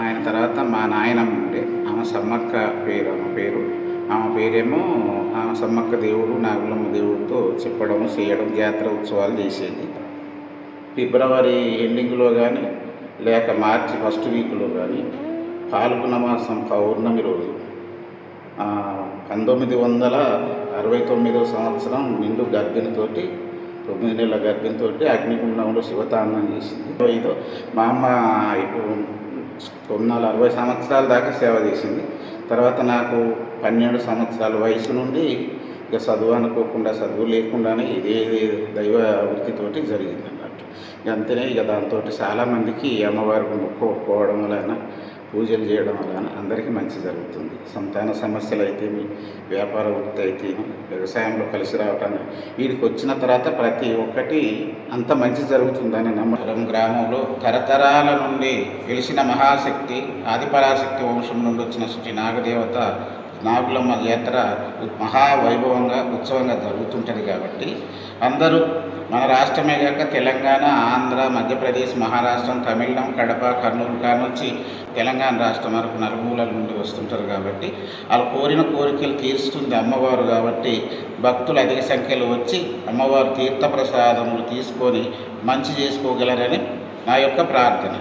ఆయన తర్వాత మా నాయనమ్మ ఉండే ఆమె సమ్మక్క పేరు ఆమె పేరేమో ఆమె సమ్మక్క దేవుడు నాగులమ్మ దేవుడితో చెప్పడం చేయడం జాతర ఉత్సవాలు చేసేది. ఫిబ్రవరి ఎండింగ్లో కానీ లేక మార్చి ఫస్ట్ వీక్లో కానీ పాల్గొన మాసం పౌర్ణమి రోజు 1969 సంవత్సరం నిండు గర్భిణితోటి 9 నెలల గర్భిణితో అగ్నిగుండంలో శివతాండం చేసింది. ఇదో మా అమ్మ ఇప్పుడు 60 సంవత్సరాల దాకా సేవ చేసింది. తర్వాత నాకు 12 సంవత్సరాల వయసు నుండి ఇక చదువు అనుకోకుండా చదువు లేకుండానే ఇదే దైవ వృత్తితోటి జరిగింది అన్నట్టు. అంతనే ఇక దాంతో చాలామందికి అమ్మవారికి మొక్కుకోవడం వలన పూజలు చేయడం వలన అందరికీ మంచి జరుగుతుంది. సంతాన సమస్యలు అయితేమి, వ్యాపార వృత్తి అయితేమి, వ్యవసాయంలో కలిసి రావటాన్ని వీడికి వచ్చిన తర్వాత ప్రతి ఒక్కటి అంత మంచి జరుగుతుందని నమ్మకం. గ్రామంలో తరతరాల నుండి వెలిసిన మహాశక్తి ఆదిపరాశక్తి వంశం నుండి వచ్చిన శ్రీ నాగదేవత నాగులమ్మ జాతర మహావైభవంగా ఉత్సవంగా జరుగుతుంటుంది. కాబట్టి అందరూ మన రాష్ట్రమే కాక తెలంగాణ, ఆంధ్ర, మధ్యప్రదేశ్, మహారాష్ట్రం, తమిళనాడు, కడప, కర్నూలు కానుంచి తెలంగాణ రాష్ట్రం వరకు నలుమూలల నుండి వస్తుంటారు. కాబట్టి వాళ్ళు కోరిన కోరికలు తీరుస్తుంది అమ్మవారు. కాబట్టి భక్తులు అధిక సంఖ్యలో వచ్చి అమ్మవారు తీర్థప్రసాదములు తీసుకొని మంచి చేసుకోగలరని నా యొక్క ప్రార్థన.